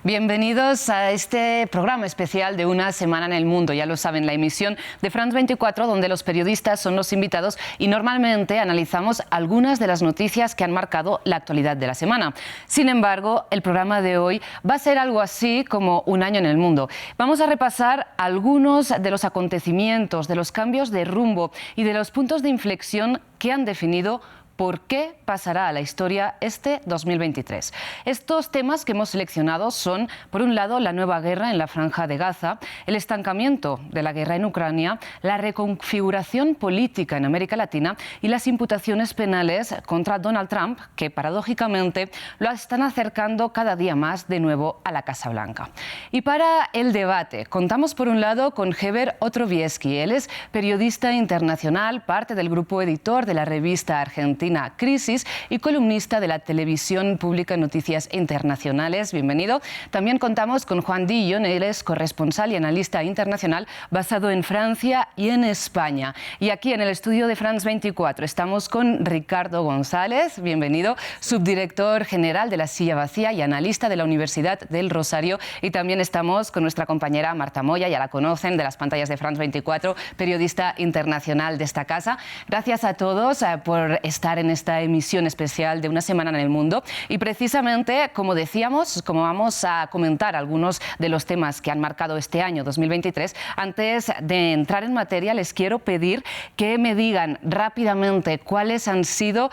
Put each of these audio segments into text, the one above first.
Bienvenidos a este programa especial de Una Semana en el Mundo. Ya lo saben, la emisión de France 24, donde los periodistas son los invitados y normalmente analizamos algunas de las noticias que han marcado la actualidad de la semana. Sin embargo, el programa de hoy va a ser algo así como Un año en el mundo. Vamos a repasar algunos de los acontecimientos, de los cambios de rumbo y de los puntos de inflexión que han definido ¿por qué pasará a la historia este 2023? Estos temas que hemos seleccionado son, por un lado, la nueva guerra en la Franja de Gaza, el estancamiento de la guerra en Ucrania, la reconfiguración política en América Latina y las imputaciones penales contra Donald Trump, que paradójicamente lo están acercando cada día más de nuevo a la Casa Blanca. Y para el debate, contamos por un lado con Heber Otrowiecki. Él es periodista internacional, parte del grupo editor de la revista argentina Crisis y columnista de la televisión pública Noticias Internacionales. Bienvenido. También contamos con Juan Dillon. Él es corresponsal y analista internacional basado en Francia y en España. Y aquí en el estudio de France 24 estamos con Ricardo González. Bienvenido. Subdirector general de La Silla Vacía y analista de la Universidad del Rosario. Y también estamos con nuestra compañera Marta Moya, ya la conocen de las pantallas de France 24, periodista internacional de esta casa. Gracias a todos por estar en esta emisión especial de Una Semana en el Mundo. Y precisamente, como decíamos, como vamos a comentar algunos de los temas que han marcado este año 2023, antes de entrar en materia les quiero pedir que me digan rápidamente cuáles han sido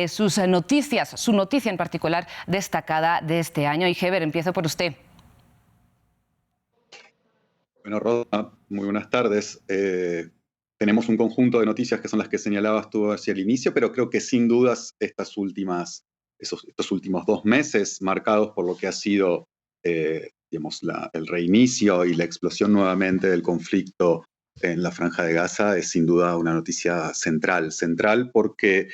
sus noticias, su noticia en particular destacada de este año. Y Heber, empiezo por usted. Bueno, Rosa, muy buenas tardes. Tenemos un conjunto de noticias que son las que señalabas tú hacia el inicio, pero creo que sin dudas estos últimos 2 meses marcados por lo que ha sido digamos, el reinicio y la explosión nuevamente del conflicto en la Franja de Gaza es sin duda una noticia central porque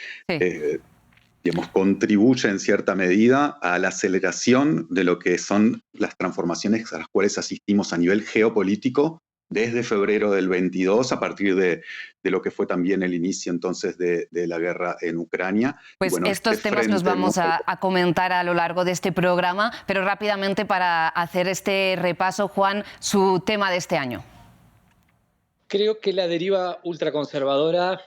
digamos, contribuye en cierta medida a la aceleración de lo que son las transformaciones a las cuales asistimos a nivel geopolítico desde febrero del 22, a partir de lo que fue también el inicio entonces de la guerra en Ucrania. Pues bueno, estos temas los vamos a comentar a lo largo de este programa, pero rápidamente para hacer este repaso, Juan, su tema de este año. Creo que la deriva ultraconservadora,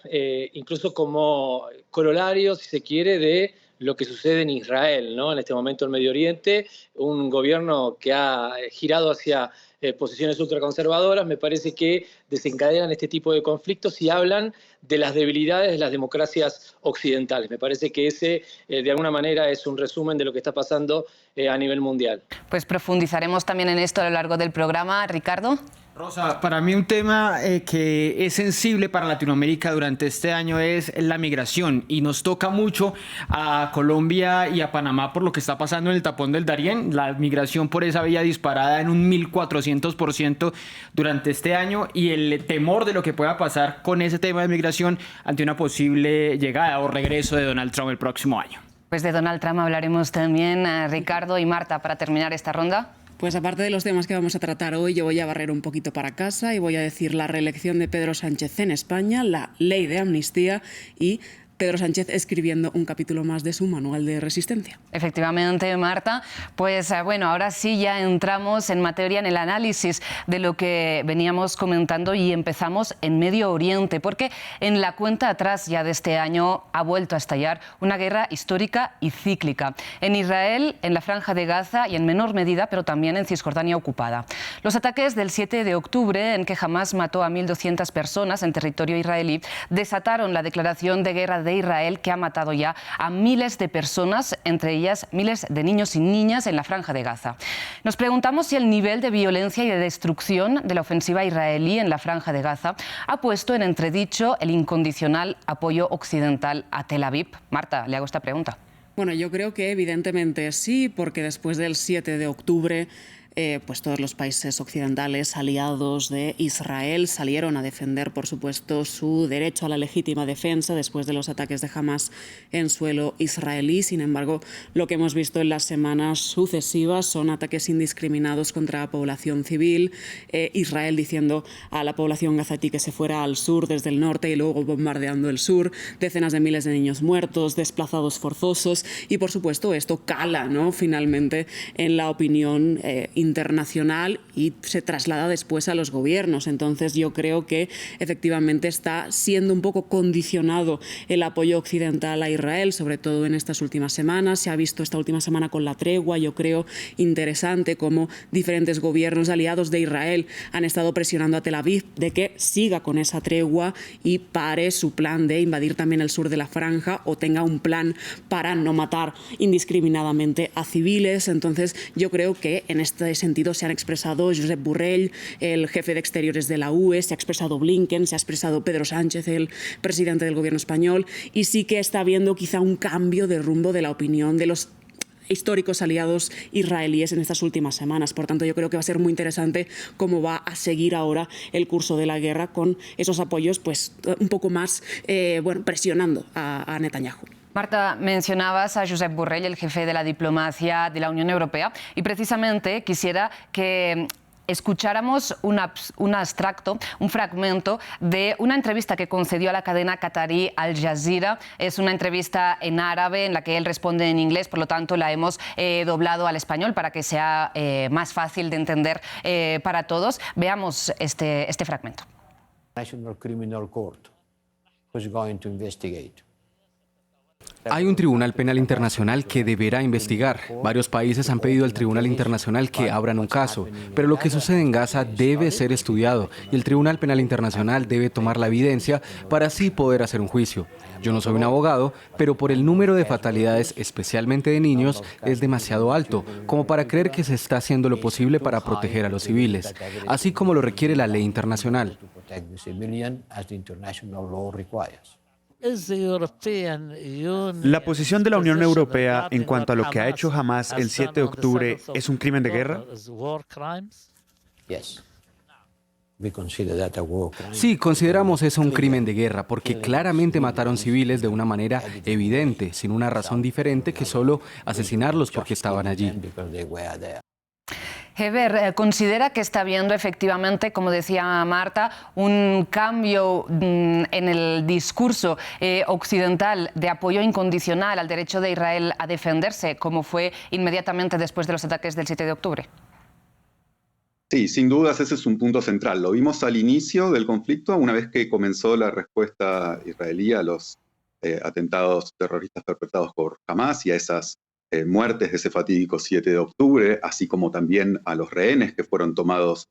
incluso como corolario, si se quiere, de lo que sucede en Israel, ¿no? En este momento en Medio Oriente, un gobierno que ha girado hacia posiciones ultraconservadoras, me parece que desencadenan este tipo de conflictos y hablan de las debilidades de las democracias occidentales. Me parece que ese, de alguna manera, es un resumen de lo que está pasando a nivel mundial. Pues profundizaremos también en esto a lo largo del programa. Ricardo. Rosa, para mí un tema que es sensible para Latinoamérica durante este año es la migración y nos toca mucho a Colombia y a Panamá por lo que está pasando en el tapón del Darién. La migración por esa vía disparada en un 1400% durante este año y el temor de lo que pueda pasar con ese tema de migración ante una posible llegada o regreso de Donald Trump el próximo año. Pues de Donald Trump hablaremos también, Ricardo y Marta, para terminar esta ronda. Pues aparte de los temas que vamos a tratar hoy, yo voy a barrer un poquito para casa y voy a decir la reelección de Pedro Sánchez en España, la ley de amnistía y Pedro Sánchez escribiendo un capítulo más de su manual de resistencia. Efectivamente, Marta. Pues bueno, ahora sí ya entramos en materia, en el análisis de lo que veníamos comentando y empezamos en Medio Oriente, porque en la cuenta atrás ya de este año ha vuelto a estallar una guerra histórica y cíclica. En Israel, en la Franja de Gaza y en menor medida, pero también en Cisjordania ocupada. Los ataques del 7 de octubre, en que Hamás mató a 1.200 personas en territorio israelí, desataron la declaración de guerra de Israel, que ha matado ya a miles de personas, entre ellas miles de niños y niñas en la Franja de Gaza. Nos preguntamos si el nivel de violencia y de destrucción de la ofensiva israelí en la Franja de Gaza ha puesto en entredicho el incondicional apoyo occidental a Tel Aviv. Marta, le hago esta pregunta. Bueno, yo creo que evidentemente sí, porque después del 7 de octubre pues todos los países occidentales aliados de Israel salieron a defender, por supuesto, su derecho a la legítima defensa después de los ataques de Hamás en suelo israelí. Sin embargo, lo que hemos visto en las semanas sucesivas son ataques indiscriminados contra la población civil, Israel diciendo a la población gazatí que se fuera al sur desde el norte y luego bombardeando el sur, decenas de miles de niños muertos, desplazados forzosos y, por supuesto, esto cala, ¿no?, finalmente en la opinión internacional y se traslada después a los gobiernos. Entonces yo creo que efectivamente está siendo un poco condicionado el apoyo occidental a Israel, sobre todo en estas últimas semanas. Se ha visto esta última semana con la tregua, yo creo interesante cómo diferentes gobiernos aliados de Israel han estado presionando a Tel Aviv de que siga con esa tregua y pare su plan de invadir también el sur de la franja o tenga un plan para no matar indiscriminadamente a civiles. Entonces yo creo que en este sentido se han expresado Josep Borrell, el jefe de Exteriores de la UE, se ha expresado Blinken, se ha expresado Pedro Sánchez, el presidente del gobierno español, y sí que está habiendo quizá un cambio de rumbo de la opinión de los históricos aliados israelíes en estas últimas semanas. Por tanto, yo creo que va a ser muy interesante cómo va a seguir ahora el curso de la guerra con esos apoyos pues un poco más presionando a Netanyahu. Marta, mencionabas a Josep Borrell, el jefe de la diplomacia de la Unión Europea, y precisamente quisiera que escucháramos un extracto, un fragmento de una entrevista que concedió a la cadena catarí Al Jazeera. Es una entrevista en árabe en la que él responde en inglés, por lo tanto la hemos doblado al español para que sea más fácil de entender para todos. Veamos este fragmento. National Criminal Court was going to investigate. Hay un Tribunal Penal Internacional que deberá investigar. Varios países han pedido al Tribunal Internacional que abran un caso, pero lo que sucede en Gaza debe ser estudiado y el Tribunal Penal Internacional debe tomar la evidencia para así poder hacer un juicio. Yo no soy un abogado, pero por el número de fatalidades, especialmente de niños, es demasiado alto, como para creer que se está haciendo lo posible para proteger a los civiles, así como lo requiere la ley internacional. ¿La posición de la Unión Europea en cuanto a lo que ha hecho Hamás el 7 de octubre es un crimen de guerra? Sí, consideramos eso un crimen de guerra porque claramente mataron civiles de una manera evidente, sin una razón diferente que solo asesinarlos porque estaban allí. Heber, ¿considera que está habiendo efectivamente, como decía Marta, un cambio en el discurso occidental de apoyo incondicional al derecho de Israel a defenderse, como fue inmediatamente después de los ataques del 7 de octubre? Sí, sin dudas ese es un punto central. Lo vimos al inicio del conflicto, una vez que comenzó la respuesta israelí a los atentados terroristas perpetrados por Hamás y a esas muertes de ese fatídico 7 de octubre, así como también a los rehenes que fueron tomados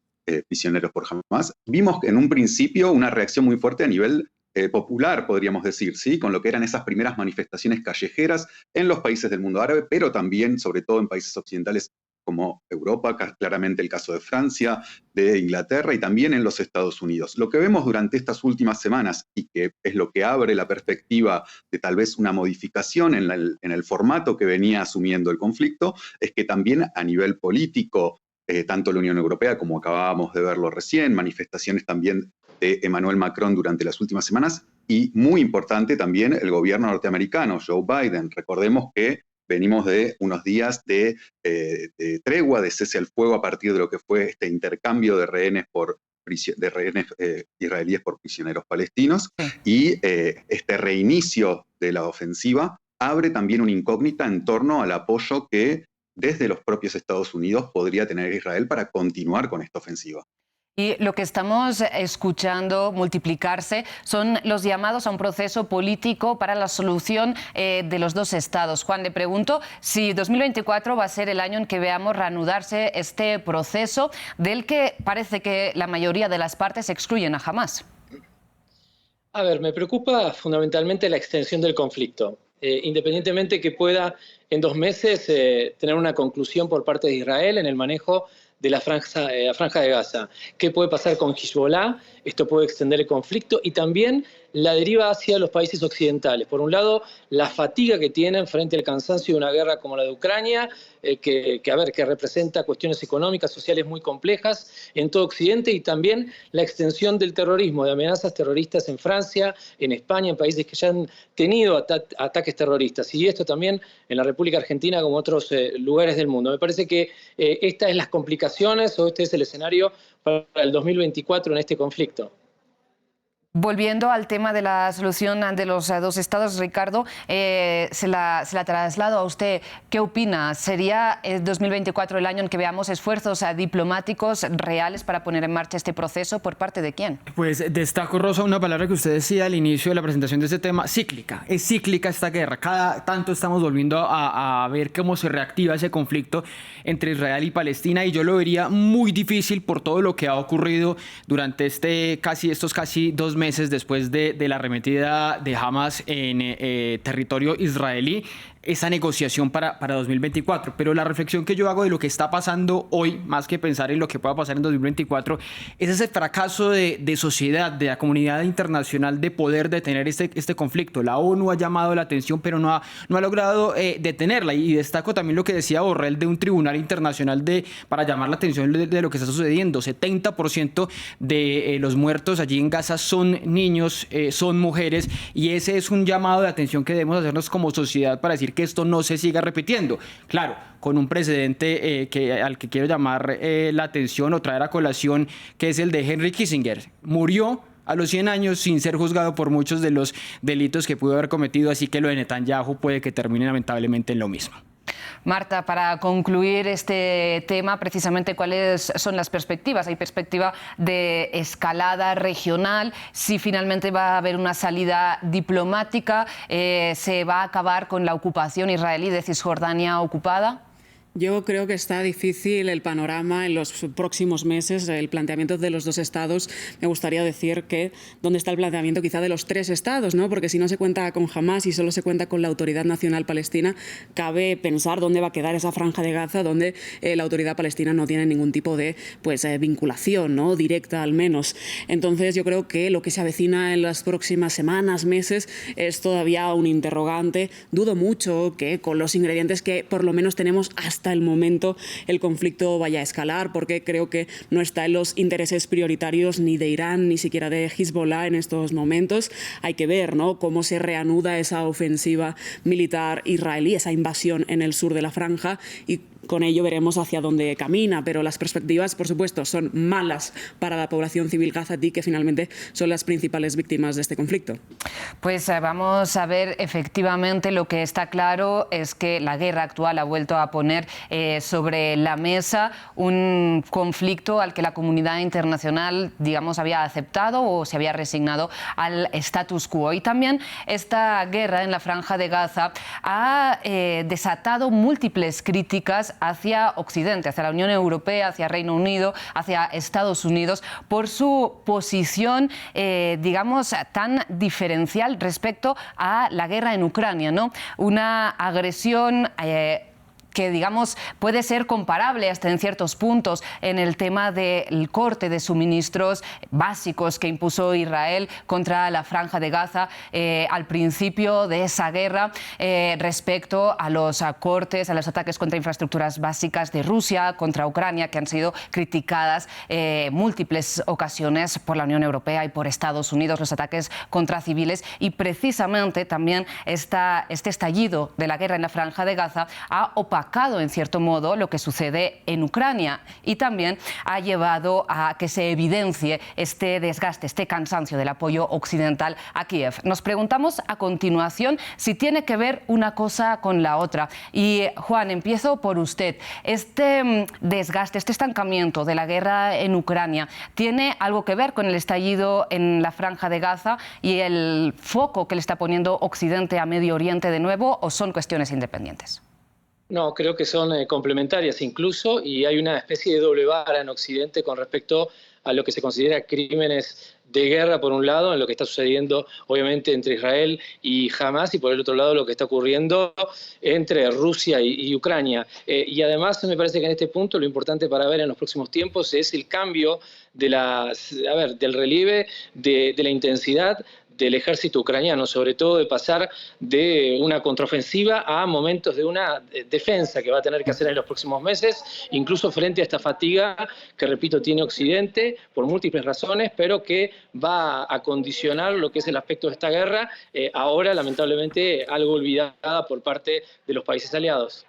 prisioneros por Hamás. Vimos en un principio una reacción muy fuerte a nivel popular, podríamos decir, ¿sí?, con lo que eran esas primeras manifestaciones callejeras en los países del mundo árabe, pero también, sobre todo, en países occidentales como Europa, claramente el caso de Francia, de Inglaterra y también en los Estados Unidos. Lo que vemos durante estas últimas semanas, y que es lo que abre la perspectiva de tal vez una modificación en el formato que venía asumiendo el conflicto, es que también a nivel político, tanto la Unión Europea, como acabábamos de verlo recién, manifestaciones también de Emmanuel Macron durante las últimas semanas, y muy importante también el gobierno norteamericano, Joe Biden. Recordemos que venimos de unos días de tregua, de cese al fuego a partir de lo que fue este intercambio de rehenes israelíes por prisioneros palestinos, y este reinicio de la ofensiva abre también una incógnita en torno al apoyo que desde los propios Estados Unidos podría tener Israel para continuar con esta ofensiva. Y lo que estamos escuchando multiplicarse son los llamados a un proceso político para la solución de los dos estados. Juan, le pregunto si 2024 va a ser el año en que veamos reanudarse este proceso del que parece que la mayoría de las partes excluyen a Hamás. A ver, me preocupa fundamentalmente la extensión del conflicto. Independientemente que pueda en 2 meses tener una conclusión por parte de Israel en el manejo de la franja de Gaza. ¿Qué puede pasar con Hezbollah? Esto puede extender el conflicto y también la deriva hacia los países occidentales. Por un lado, la fatiga que tienen frente al cansancio de una guerra como la de Ucrania, que representa cuestiones económicas, sociales muy complejas en todo Occidente, y también la extensión del terrorismo, de amenazas terroristas en Francia, en España, en países que ya han tenido ataques terroristas. Y esto también en la República Argentina como otros lugares del mundo. Me parece que estas son las complicaciones, o este es el escenario para el 2024 en este conflicto. Volviendo al tema de la solución de los dos estados, Ricardo, se la traslado a usted. ¿Qué opina? ¿Sería el 2024 el año en que veamos esfuerzos diplomáticos reales para poner en marcha este proceso? ¿Por parte de quién? Pues destaco, Rosa, una palabra que usted decía al inicio de la presentación de este tema: cíclica. Es cíclica esta guerra. Cada tanto estamos volviendo a ver cómo se reactiva ese conflicto entre Israel y Palestina, y yo lo vería muy difícil por todo lo que ha ocurrido durante estos casi 2 meses después de la arremetida de Hamas en territorio israelí, esa negociación para 2024. Pero la reflexión que yo hago de lo que está pasando hoy, más que pensar en lo que pueda pasar en 2024, es ese fracaso de sociedad, de la comunidad internacional, de poder detener este conflicto. La ONU ha llamado la atención, pero no ha logrado detenerla. Y destaco también lo que decía Borrell de un tribunal internacional para llamar la atención de lo que está sucediendo. 70% de los muertos allí en Gaza son niños, son mujeres, y ese es un llamado de atención que debemos hacernos como sociedad para decir que esto no se siga repitiendo. Claro, con un precedente al que quiero llamar la atención o traer a colación, que es el de Henry Kissinger. Murió a los 100 años sin ser juzgado por muchos de los delitos que pudo haber cometido, así que lo de Netanyahu puede que termine lamentablemente en lo mismo. Marta, para concluir este tema, precisamente, ¿cuáles son las perspectivas? ¿Hay perspectiva de escalada regional? Si finalmente va a haber una salida diplomática, ¿se va a acabar con la ocupación israelí de Cisjordania ocupada? Yo creo que está difícil el panorama en los próximos meses, el planteamiento de los dos estados. Me gustaría decir que dónde está el planteamiento quizá de los 3 estados, ¿no? Porque si no se cuenta con Hamas y solo se cuenta con la Autoridad Nacional Palestina, cabe pensar dónde va a quedar esa franja de Gaza donde la Autoridad Palestina no tiene ningún tipo de vinculación, ¿no? Directa al menos. Entonces yo creo que lo que se avecina en las próximas semanas, meses, es todavía un interrogante. Dudo mucho que con los ingredientes que por lo menos tenemos hasta el momento el conflicto vaya a escalar, porque creo que no está en los intereses prioritarios ni de Irán ni siquiera de Hezbollah en estos momentos. Hay que ver, ¿no?, cómo se reanuda esa ofensiva militar israelí, esa invasión en el sur de la franja, y con ello veremos hacia dónde camina, pero las perspectivas, por supuesto, son malas para la población civil gazatí, que finalmente son las principales víctimas de este conflicto. Pues vamos a ver, efectivamente, lo que está claro es que la guerra actual ha vuelto a poner sobre la mesa un conflicto al que la comunidad internacional, digamos, había aceptado o se había resignado al status quo. Y también esta guerra en la Franja de Gaza ha desatado múltiples críticas hacia Occidente, hacia la Unión Europea, hacia Reino Unido, hacia Estados Unidos, por su posición, digamos, tan diferencial respecto a la guerra en Ucrania, ¿no? Una agresión que, digamos, puede ser comparable hasta en ciertos puntos en el tema del corte de suministros básicos que impuso Israel contra la Franja de Gaza al principio de esa guerra, respecto a los cortes, a los ataques contra infraestructuras básicas de Rusia contra Ucrania, que han sido criticadas múltiples ocasiones por la Unión Europea y por Estados Unidos, los ataques contra civiles. Y precisamente también este estallido de la guerra en la Franja de Gaza ha opacado en cierto modo lo que sucede en Ucrania, y también ha llevado a que se evidencie este desgaste, este cansancio del apoyo occidental a Kiev. Nos preguntamos a continuación si tiene que ver una cosa con la otra. Y Juan, empiezo por usted. Este desgaste, este estancamiento de la guerra en Ucrania, ¿tiene algo que ver con el estallido en la Franja de Gaza y el foco que le está poniendo Occidente a Medio Oriente de nuevo, o son cuestiones independientes? No, creo que son complementarias incluso, y hay una especie de doble vara en Occidente con respecto a lo que se considera crímenes de guerra, por un lado, en lo que está sucediendo obviamente entre Israel y Hamas, y por el otro lado lo que está ocurriendo entre Rusia y Ucrania. Y además me parece que en este punto lo importante para ver en los próximos tiempos es el cambio del relieve, de la intensidad del ejército ucraniano, sobre todo de pasar de una contraofensiva a momentos de una defensa que va a tener que hacer en los próximos meses, incluso frente a esta fatiga que, repito, tiene Occidente por múltiples razones, pero que va a condicionar lo que es el aspecto de esta guerra, ahora lamentablemente algo olvidada por parte de los países aliados.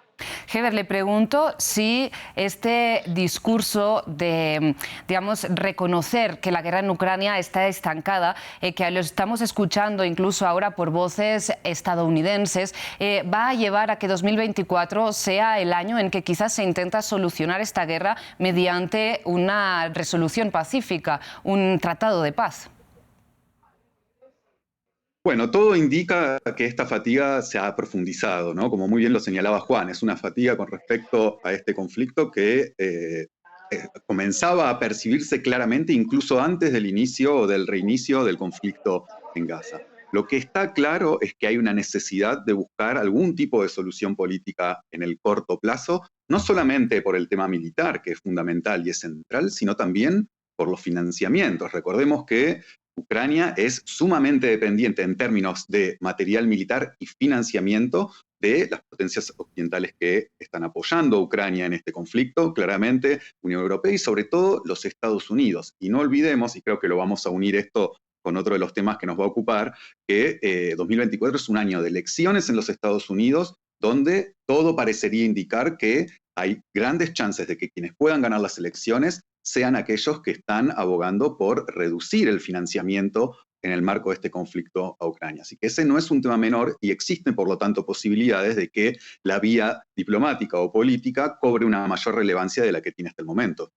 Heber, le pregunto si este discurso de, digamos, reconocer que la guerra en Ucrania está estancada, que lo estamos escuchando incluso ahora por voces estadounidenses, va a llevar a que 2024 sea el año en que quizás se intenta solucionar esta guerra mediante una resolución pacífica, un tratado de paz. Bueno, todo indica que esta fatiga se ha profundizado, ¿no? Como muy bien lo señalaba Juan, es una fatiga con respecto a este conflicto que comenzaba a percibirse claramente incluso antes del inicio o del reinicio del conflicto en Gaza. Lo que está claro es que hay una necesidad de buscar algún tipo de solución política en el corto plazo, no solamente por el tema militar, que es fundamental y es central, sino también por los financiamientos. Recordemos que Ucrania es sumamente dependiente en términos de material militar y financiamiento de las potencias occidentales que están apoyando a Ucrania en este conflicto, claramente Unión Europea y sobre todo los Estados Unidos. Y no olvidemos, y creo que lo vamos a unir esto con otro de los temas que nos va a ocupar, que 2024 es un año de elecciones en los Estados Unidos, donde todo parecería indicar que hay grandes chances de que quienes puedan ganar las elecciones sean aquellos que están abogando por reducir el financiamiento en el marco de este conflicto a Ucrania. Así que ese no es un tema menor y existen, por lo tanto, posibilidades de que la vía diplomática o política cobre una mayor relevancia de la que tiene hasta el momento.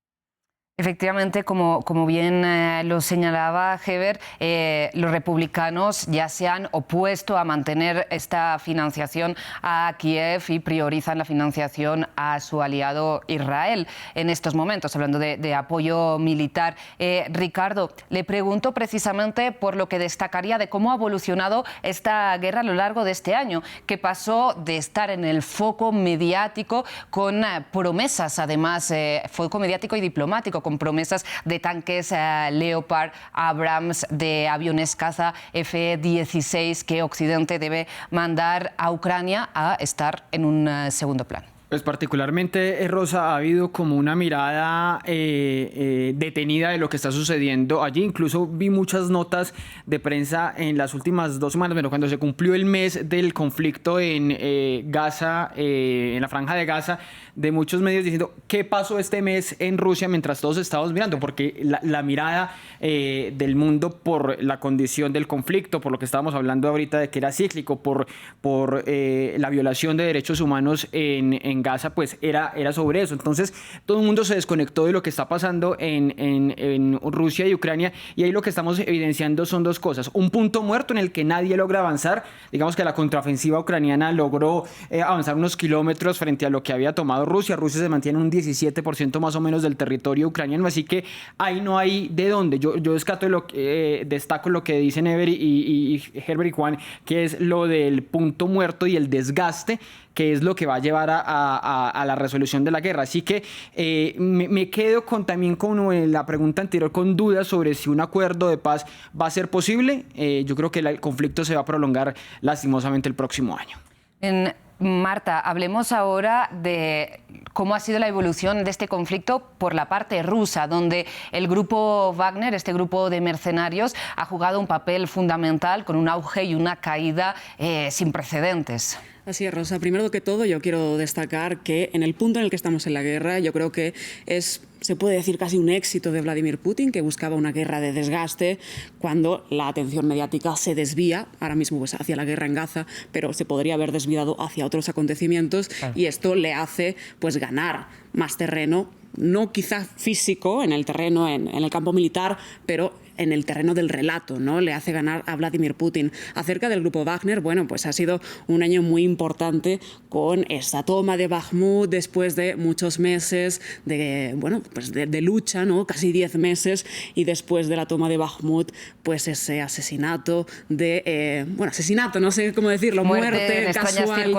Efectivamente, como bien lo señalaba Heber, los republicanos ya se han opuesto a mantener esta financiación a Kiev y priorizan la financiación a su aliado Israel en estos momentos, hablando de apoyo militar. Ricardo, le pregunto precisamente por lo que destacaría de cómo ha evolucionado esta guerra a lo largo de este año, que pasó de estar en el foco mediático con promesas, además, foco mediático y diplomático, con promesas de tanques Leopard, Abrams, de aviones caza F-16 que Occidente debe mandar a Ucrania a estar en un segundo plano. Pues particularmente, Rosa, ha habido como una mirada detenida de lo que está sucediendo allí. Incluso vi muchas notas de prensa en las últimas 2 semanas, bueno, cuando se cumplió el mes del conflicto en Gaza, en la Franja de Gaza, de muchos medios diciendo qué pasó este mes en Rusia mientras todos estábamos mirando, porque la mirada del mundo por la condición del conflicto, por lo que estábamos hablando ahorita de que era cíclico, por la violación de derechos humanos en Gaza, pues era sobre eso. Entonces todo el mundo se desconectó de lo que está pasando en Rusia y Ucrania, y ahí lo que estamos evidenciando son 2 cosas: un punto muerto en el que nadie logra avanzar. Digamos que la contraofensiva ucraniana logró avanzar unos kilómetros frente a lo que había tomado Rusia. Rusia se mantiene en un 17% más o menos del territorio ucraniano, así que ahí no hay de dónde. Yo destaco lo que dicen Heber y Herbert y Juan, que es lo del punto muerto y el desgaste, que es lo que va a llevar a la resolución de la guerra. Así que me quedo también con la pregunta anterior, con dudas sobre si un acuerdo de paz va a ser posible. Yo creo que el conflicto se va a prolongar lastimosamente el próximo año. Marta, hablemos ahora de cómo ha sido la evolución de este conflicto por la parte rusa, donde el grupo Wagner, este grupo de mercenarios, ha jugado un papel fundamental con un auge y una caída sin precedentes. Así es, Rosa. Primero que todo, yo quiero destacar que en el punto en el que estamos en la guerra, yo creo que se puede decir casi un éxito de Vladimir Putin, que buscaba una guerra de desgaste cuando la atención mediática se desvía, ahora mismo pues hacia la guerra en Gaza, pero se podría haber desviado hacia otros acontecimientos, y esto le hace pues ganar más terreno, no quizá físico en el terreno, en el campo militar, pero en el terreno del relato, ¿no? Le hace ganar a Vladimir Putin. Acerca del grupo Wagner, bueno, pues ha sido un año muy importante con esa toma de Bakhmut después de muchos meses de lucha, ¿no? Casi 10 meses, y después de la toma de Bakhmut, pues ese asesinato asesinato, no sé cómo decirlo, muerte casual,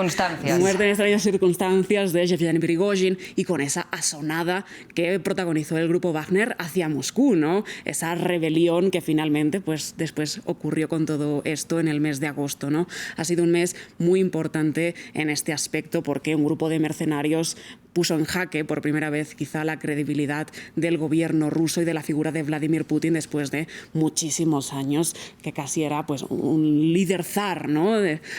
muerte en extrañas circunstancias de Yevgeny Prigozhin, y con esa asonada que protagonizó el grupo Wagner hacia Moscú, ¿no? Esa rebelión guión que finalmente pues después ocurrió con todo esto en el mes de agosto, ¿no? Ha sido un mes muy importante en este aspecto porque un grupo de mercenarios puso en jaque por primera vez quizá la credibilidad del gobierno ruso y de la figura de Vladimir Putin después de muchísimos años, que casi era pues un líder zar, ¿no?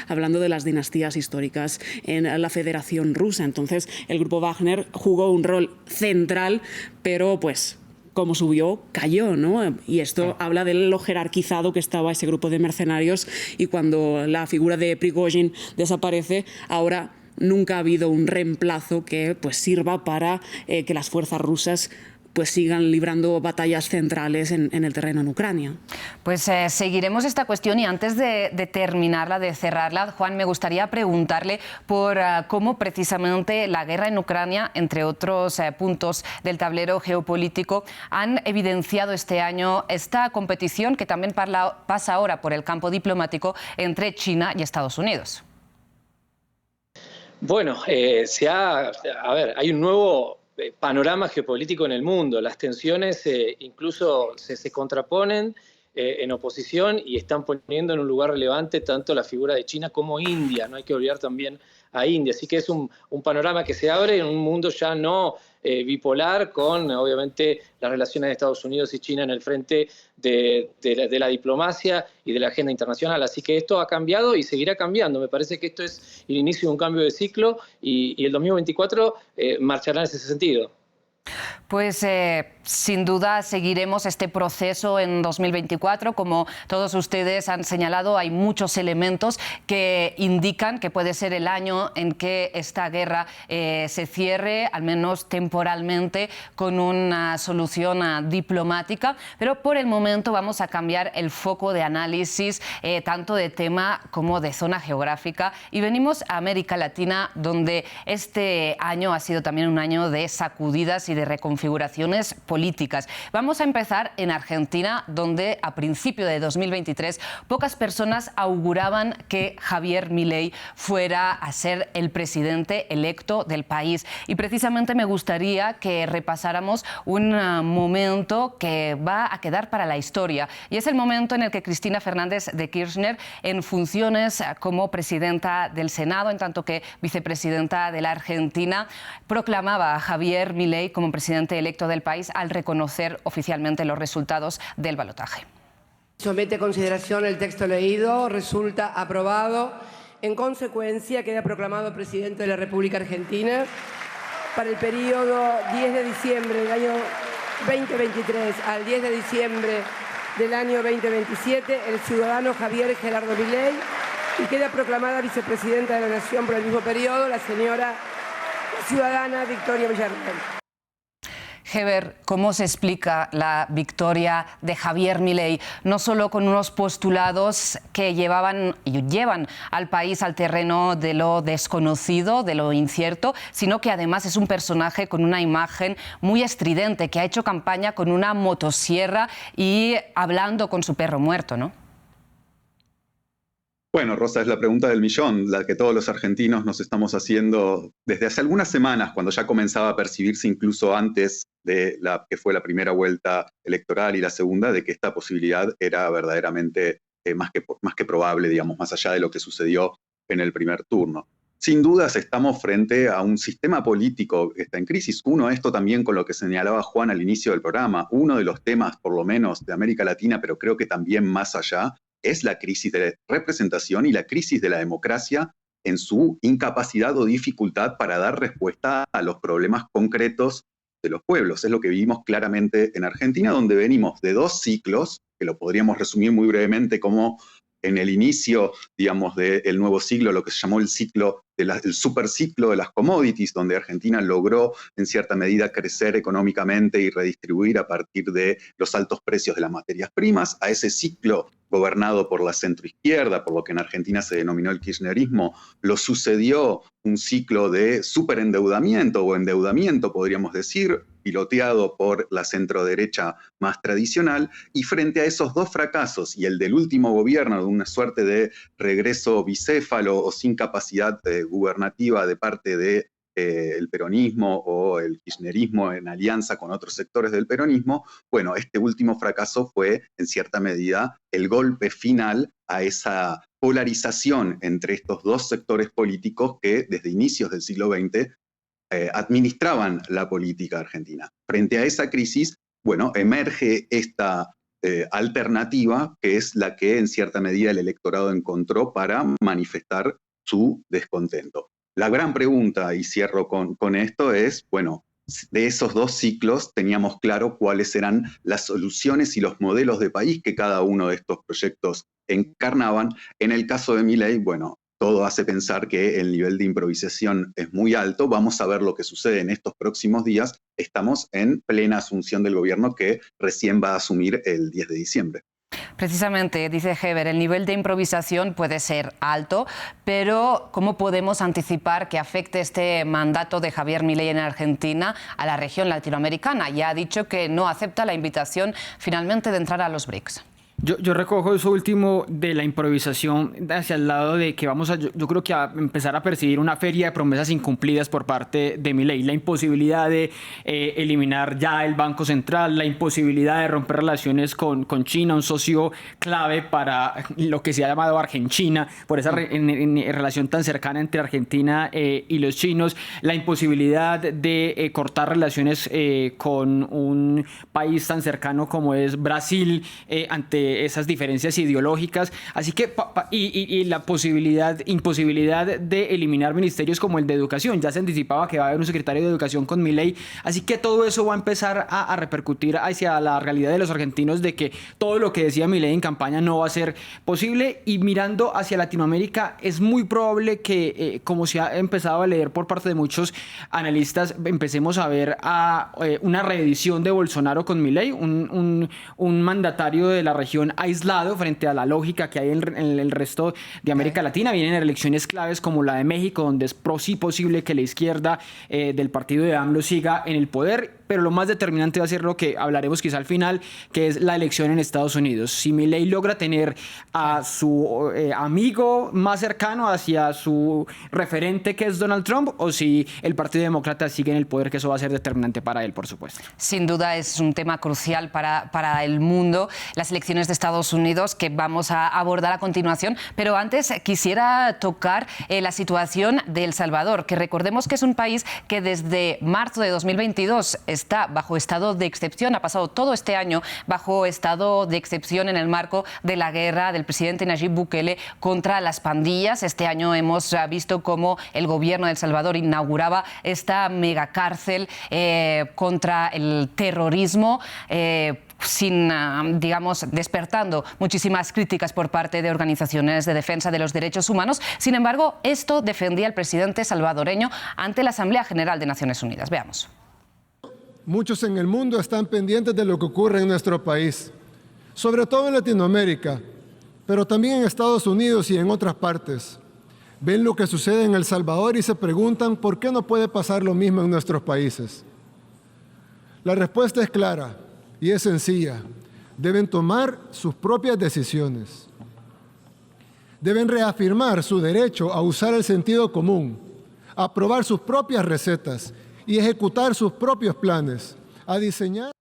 Hablando de las dinastías históricas en la Federación Rusa. Entonces el grupo Wagner jugó un rol central, pero pues como subió, cayó, ¿no? Y esto habla de lo jerarquizado que estaba ese grupo de mercenarios, y cuando la figura de Prigozhin desaparece, ahora nunca ha habido un reemplazo que pues sirva para que las fuerzas rusas pues sigan librando batallas centrales en el terreno en Ucrania. Pues seguiremos esta cuestión, y antes de terminarla, de cerrarla, Juan, me gustaría preguntarle por cómo precisamente la guerra en Ucrania, entre otros puntos del tablero geopolítico, han evidenciado este año esta competición que también pasa ahora por el campo diplomático entre China y Estados Unidos. Bueno, hay un nuevo panorama geopolítico en el mundo. Las tensiones incluso se contraponen en oposición y están poniendo en un lugar relevante tanto la figura de China como India. No hay que olvidar también a India. Así que es un panorama que se abre en un mundo ya no bipolar, con obviamente las relaciones de Estados Unidos y China en el frente de la diplomacia y de la agenda internacional. Así que esto ha cambiado y seguirá cambiando. Me parece que esto es el inicio de un cambio de ciclo, y el 2024 marchará en ese sentido. Pues sin duda seguiremos este proceso en 2024. Como todos ustedes han señalado, hay muchos elementos que indican que puede ser el año en que esta guerra se cierre, al menos temporalmente, con una solución diplomática. Pero por el momento vamos a cambiar el foco de análisis, tanto de tema como de zona geográfica, y venimos a América Latina, donde este año ha sido también un año de sacudidas y de reconfiguraciones políticas. Vamos a empezar en Argentina, donde a principio de 2023 pocas personas auguraban que Javier Milei fuera a ser el presidente electo del país. Y precisamente me gustaría que repasáramos un momento que va a quedar para la historia, y es el momento en el que Cristina Fernández de Kirchner, en funciones como presidenta del Senado, en tanto que vicepresidenta de la Argentina, proclamaba a Javier Milei como presidente electo del país al reconocer oficialmente los resultados del balotaje. Somete a consideración el texto leído, resulta aprobado. En consecuencia, queda proclamado presidente de la República Argentina para el periodo 10 de diciembre del año 2023 al 10 de diciembre del año 2027 el ciudadano Javier Gerardo Milei, y queda proclamada vicepresidenta de la Nación por el mismo periodo la señora ciudadana Victoria Villarruel. Heber, ¿cómo se explica la victoria de Javier Milei, no solo con unos postulados que llevan al país al terreno de lo desconocido, de lo incierto, sino que además es un personaje con una imagen muy estridente, que ha hecho campaña con una motosierra y hablando con su perro muerto, ¿no? Bueno, Rosa, es la pregunta del millón, la que todos los argentinos nos estamos haciendo desde hace algunas semanas, cuando ya comenzaba a percibirse, incluso antes de la que fue la primera vuelta electoral y la segunda, de que esta posibilidad era verdaderamente más que probable, digamos, más allá de lo que sucedió en el primer turno. Sin dudas estamos frente a un sistema político que está en crisis. Uno, esto también con lo que señalaba Juan al inicio del programa, uno de los temas, por lo menos, de América Latina, pero creo que también más allá, es la crisis de representación y la crisis de la democracia en su incapacidad o dificultad para dar respuesta a los problemas concretos de los pueblos. Es lo que vivimos claramente en Argentina, donde venimos de dos ciclos, que lo podríamos resumir muy brevemente como en el inicio, digamos, del nuevo siglo, lo que se llamó el superciclo de las commodities, donde Argentina logró en cierta medida crecer económicamente y redistribuir a partir de los altos precios de las materias primas, a ese ciclo gobernado por la centroizquierda, por lo que en Argentina se denominó el kirchnerismo, lo sucedió un ciclo de superendeudamiento o endeudamiento, podríamos decir, piloteado por la centroderecha más tradicional, y frente a esos dos fracasos y el del último gobierno, de una suerte de regreso bicéfalo o sin capacidad gubernativa de parte de el peronismo o el kirchnerismo en alianza con otros sectores del peronismo, bueno, este último fracaso fue en cierta medida el golpe final a esa polarización entre estos dos sectores políticos que desde inicios del siglo XX administraban la política argentina. Frente a esa crisis, bueno, emerge esta alternativa que es la que en cierta medida el electorado encontró para manifestar su descontento. La gran pregunta, y cierro con esto, es, bueno, de esos dos ciclos teníamos claro cuáles eran las soluciones y los modelos de país que cada uno de estos proyectos encarnaban. En el caso de Milei, bueno, todo hace pensar que el nivel de improvisación es muy alto. Vamos a ver lo que sucede en estos próximos días. Estamos en plena asunción del gobierno que recién va a asumir el 10 de diciembre. Precisamente, dice Heber, el nivel de improvisación puede ser alto, pero ¿cómo podemos anticipar que afecte este mandato de Javier Milei en Argentina a la región latinoamericana? Ya ha dicho que no acepta la invitación finalmente de entrar a los BRICS. Yo recojo eso último de la improvisación hacia el lado de que vamos a, yo creo que a empezar a percibir una feria de promesas incumplidas por parte de Milei. La imposibilidad de eliminar ya el Banco Central, la imposibilidad de romper relaciones con China, un socio clave para lo que se ha llamado Argenchina, por esa relación tan cercana entre Argentina y los chinos, la imposibilidad de cortar relaciones con un país tan cercano como es Brasil ante esas diferencias ideológicas, así que y la imposibilidad de eliminar ministerios como el de educación. Ya se anticipaba que va a haber un secretario de educación con Milei, así que todo eso va a empezar a repercutir hacia la realidad de los argentinos de que todo lo que decía Milei en campaña no va a ser posible. Y mirando hacia Latinoamérica, es muy probable que, como se ha empezado a leer por parte de muchos analistas, empecemos a ver una reedición de Bolsonaro con Milei, un mandatario de la región aislado frente a la lógica que hay en el resto de América Latina. Vienen elecciones claves como la de México, donde es posible que la izquierda del partido de AMLO siga en el poder, pero lo más determinante va a ser lo que hablaremos quizá al final, que es la elección en Estados Unidos. Si Milei logra tener a su amigo más cercano hacia su referente, que es Donald Trump, o si el Partido Demócrata sigue en el poder, que eso va a ser determinante para él, por supuesto. Sin duda es un tema crucial para el mundo, las elecciones de Estados Unidos, que vamos a abordar a continuación, pero antes quisiera tocar la situación de El Salvador, que recordemos que es un país que desde marzo de 2022 está bajo estado de excepción, ha pasado todo este año bajo estado de excepción en el marco de la guerra del presidente Nayib Bukele contra las pandillas. Este año hemos visto cómo el gobierno de El Salvador inauguraba esta megacárcel contra el terrorismo, despertando muchísimas críticas por parte de organizaciones de defensa de los derechos humanos. Sin embargo, esto defendía el presidente salvadoreño ante la Asamblea General de Naciones Unidas. Veamos. Muchos en el mundo están pendientes de lo que ocurre en nuestro país, sobre todo en Latinoamérica, pero también en Estados Unidos y en otras partes. Ven lo que sucede en El Salvador y se preguntan por qué no puede pasar lo mismo en nuestros países. La respuesta es clara y es sencilla. Deben tomar sus propias decisiones. Deben reafirmar su derecho a usar el sentido común, a probar sus propias recetas y ejecutar sus propios planes, a diseñar.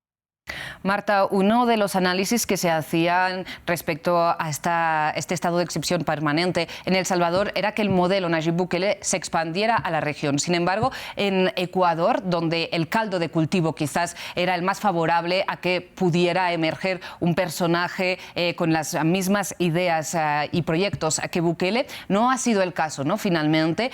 Marta, uno de los análisis que se hacían respecto a este estado de excepción permanente en El Salvador era que el modelo Nayib Bukele se expandiera a la región. Sin embargo, en Ecuador, donde el caldo de cultivo quizás era el más favorable a que pudiera emerger un personaje con las mismas ideas y proyectos que Bukele, no ha sido el caso, ¿no? Finalmente,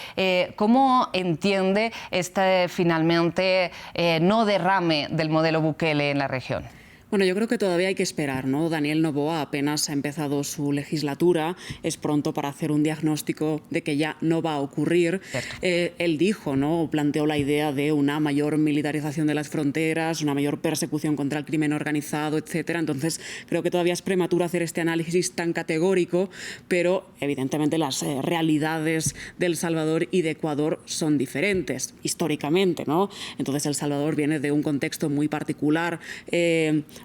¿cómo entiende este finalmente no derrame del modelo Bukele en la región? Bueno, yo creo que todavía hay que esperar, ¿no? Daniel Noboa apenas ha empezado su legislatura, es pronto para hacer un diagnóstico de que ya no va a ocurrir. Él dijo, ¿no? Planteó la idea de una mayor militarización de las fronteras, una mayor persecución contra el crimen organizado, etcétera. Entonces, creo que todavía es prematuro hacer este análisis tan categórico, pero evidentemente las realidades de El Salvador y de Ecuador son diferentes históricamente, ¿no? Entonces, El Salvador viene de un contexto muy particular.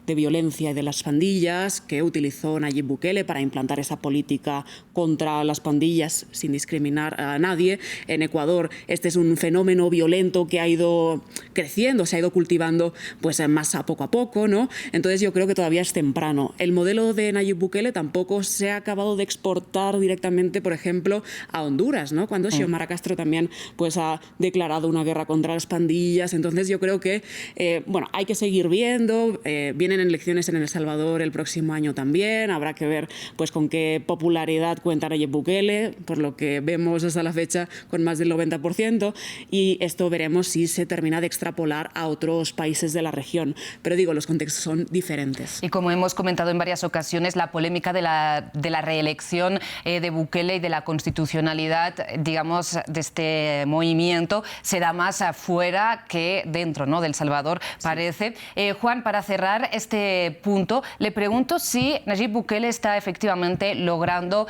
violencia y de las pandillas que utilizó Nayib Bukele para implantar esa política contra las pandillas sin discriminar a nadie. En Ecuador este es un fenómeno violento que ha ido creciendo, se ha ido cultivando pues más a poco, ¿no? Entonces yo creo que todavía es temprano. El modelo de Nayib Bukele tampoco se ha acabado de exportar directamente, por ejemplo, a Honduras, ¿no? Cuando Xiomara Castro también pues ha declarado una guerra contra las pandillas. Entonces yo creo que bueno, hay que seguir viendo. Vienen elecciones en El Salvador el próximo año también. Habrá que ver pues con qué popularidad cuenta Nayib Bukele, por lo que vemos hasta la fecha con más del 90%, y esto veremos si se termina de extrapolar a otros países de la región. Pero digo, los contextos son diferentes. Y como hemos comentado en varias ocasiones, la polémica de la reelección de Bukele y de la constitucionalidad, digamos, de este movimiento se da más afuera que dentro, ¿no?, de El Salvador, parece. Juan, para cerrar este punto, le pregunto si Nayib Bukele está efectivamente logrando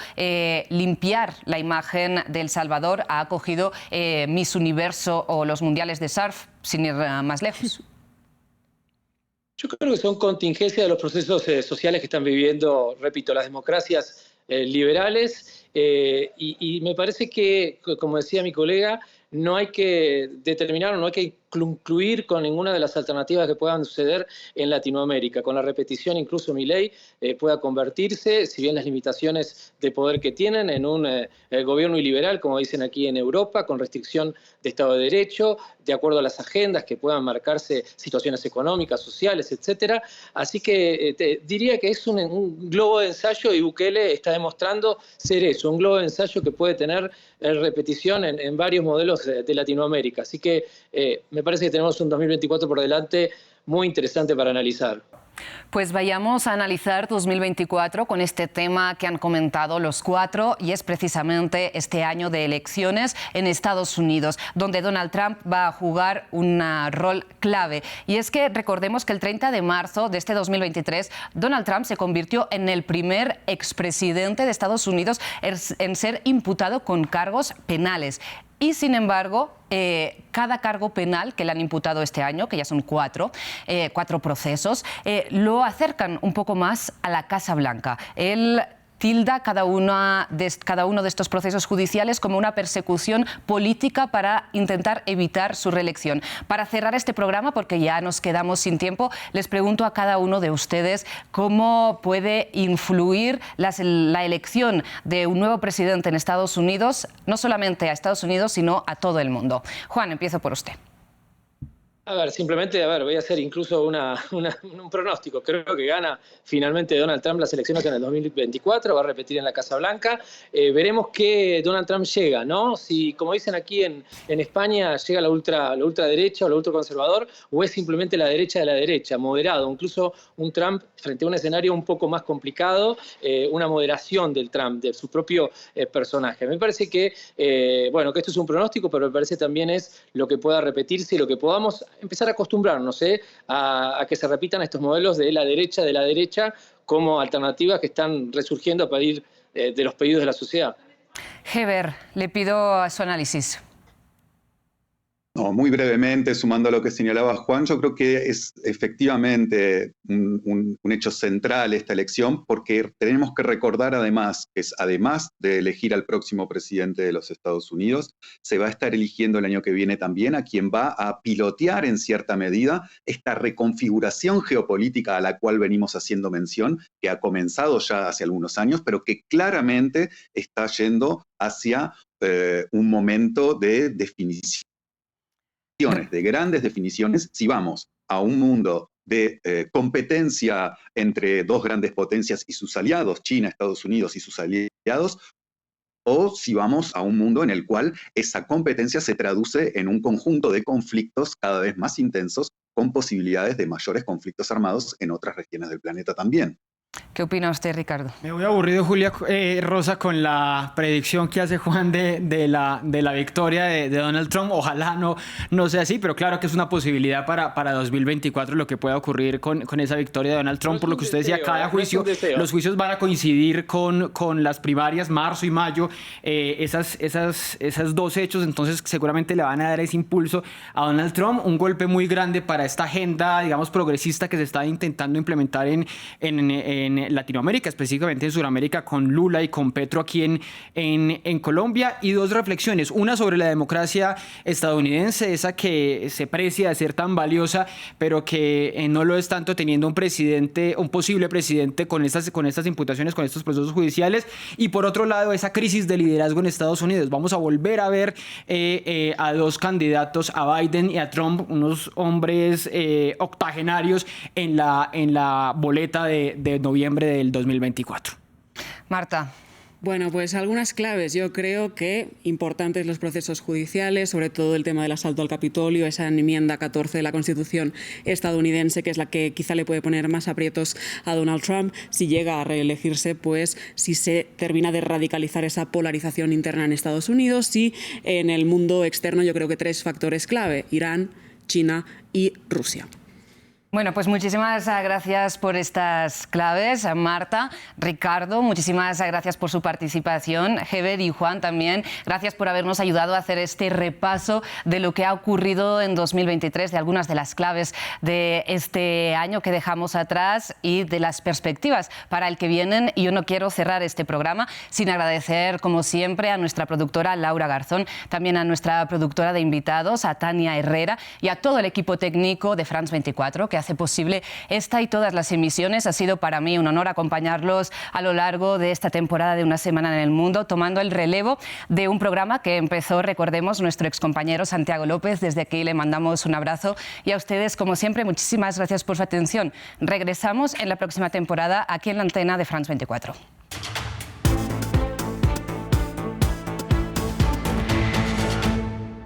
limpiar la imagen de El Salvador. Ha acogido Miss Universo o los mundiales de surf, sin ir más lejos. Yo creo que son contingencias de los procesos sociales que están viviendo, repito, las democracias liberales, y me parece que, como decía mi colega, no hay que determinar o no hay que concluir con ninguna de las alternativas que puedan suceder en Latinoamérica. Con la repetición, incluso Milei pueda convertirse, si bien las limitaciones de poder que tienen, en un gobierno iliberal, como dicen aquí en Europa, con restricción de Estado de Derecho, de acuerdo a las agendas que puedan marcarse situaciones económicas, sociales, etcétera. Así que diría que es un globo de ensayo, y Bukele está demostrando ser eso, un globo de ensayo que puede tener repetición en varios modelos de Latinoamérica. Así que me parece que tenemos un 2024 por delante muy interesante para analizar. Pues vayamos a analizar 2024 con este tema que han comentado los cuatro, y es precisamente este año de elecciones en Estados Unidos, donde Donald Trump va a jugar un rol clave. Y es que recordemos que el 30 de marzo de este 2023, Donald Trump se convirtió en el primer expresidente de Estados Unidos en ser imputado con cargos penales. Y, sin embargo, cada cargo penal que le han imputado este año, que ya son cuatro procesos, lo acercan un poco más a la Casa Blanca. Él tilda cada uno de estos procesos judiciales como una persecución política para intentar evitar su reelección. Para cerrar este programa, porque ya nos quedamos sin tiempo, les pregunto a cada uno de ustedes cómo puede influir la elección de un nuevo presidente en Estados Unidos, no solamente a Estados Unidos, sino a todo el mundo. Juan, empiezo por usted. A ver, simplemente, voy a hacer incluso un pronóstico. Creo que gana finalmente Donald Trump las elecciones en el 2024, va a repetir en la Casa Blanca. Veremos qué Donald Trump llega, ¿no? Si, como dicen aquí en España, llega la ultraderecha o la ultraconservador, o es simplemente la derecha de la derecha, moderado. Incluso un Trump frente a un escenario un poco más complicado, una moderación del Trump, de su propio personaje. Me parece que, bueno, que esto es un pronóstico, pero me parece también es lo que pueda repetirse y lo que podamos empezar a acostumbrarnos a que se repitan estos modelos de la derecha como alternativas que están resurgiendo a partir de los pedidos de la sociedad. Heber, le pido su análisis. No, muy brevemente, sumando a lo que señalaba Juan, yo creo que es efectivamente un hecho central esta elección, porque tenemos que recordar además que además de elegir al próximo presidente de los Estados Unidos, se va a estar eligiendo el año que viene también a quien va a pilotear en cierta medida esta reconfiguración geopolítica a la cual venimos haciendo mención, que ha comenzado ya hace algunos años, pero que claramente está yendo hacia un momento de definición, de grandes definiciones, si vamos a un mundo de competencia entre dos grandes potencias y sus aliados, China, Estados Unidos y sus aliados, o si vamos a un mundo en el cual esa competencia se traduce en un conjunto de conflictos cada vez más intensos, con posibilidades de mayores conflictos armados en otras regiones del planeta también. ¿Qué opina usted, Ricardo? Me voy aburrido, Julia Rosa, con la predicción que hace Juan de la victoria de Donald Trump. Ojalá no sea así, pero claro que es una posibilidad para 2024 lo que pueda ocurrir con esa victoria de Donald Trump. Por lo que usted decía, cada juicio, los juicios van a coincidir con las primarias, marzo y mayo, esas dos hechos, entonces seguramente le van a dar ese impulso a Donald Trump, un golpe muy grande para esta agenda, digamos, progresista que se está intentando implementar en Latinoamérica, específicamente en Sudamérica, con Lula y con Petro aquí en Colombia. Y dos reflexiones, una sobre la democracia estadounidense, esa que se precia de ser tan valiosa, pero que no lo es tanto teniendo un posible presidente con estas imputaciones, con estos procesos judiciales. Y por otro lado, esa crisis de liderazgo en Estados Unidos. Vamos a volver a ver a dos candidatos, a Biden y a Trump, unos hombres octogenarios en la boleta de noviembre del 2024. Marta. Bueno, pues algunas claves. Yo creo que importantes los procesos judiciales, sobre todo el tema del asalto al Capitolio, esa enmienda 14 de la Constitución estadounidense, que es la que quizá le puede poner más aprietos a Donald Trump si llega a reelegirse, pues si se termina de radicalizar esa polarización interna en Estados Unidos. Y en el mundo externo yo creo que tres factores clave: Irán, China y Rusia. Bueno, pues muchísimas gracias por estas claves, Marta, Ricardo, muchísimas gracias por su participación, Heber y Juan también, gracias por habernos ayudado a hacer este repaso de lo que ha ocurrido en 2023, de algunas de las claves de este año que dejamos atrás y de las perspectivas para el que vienen. Y yo no quiero cerrar este programa sin agradecer, como siempre, a nuestra productora Laura Garzón, también a nuestra productora de invitados, a Tania Herrera, y a todo el equipo técnico de France 24, que hace posible esta y todas las emisiones. Ha sido para mí un honor acompañarlos a lo largo de esta temporada de Una Semana en el Mundo, tomando el relevo de un programa que empezó, recordemos, nuestro excompañero Santiago López. Desde aquí le mandamos un abrazo, y a ustedes, como siempre, muchísimas gracias por su atención. Regresamos en la próxima temporada aquí en la antena de France 24.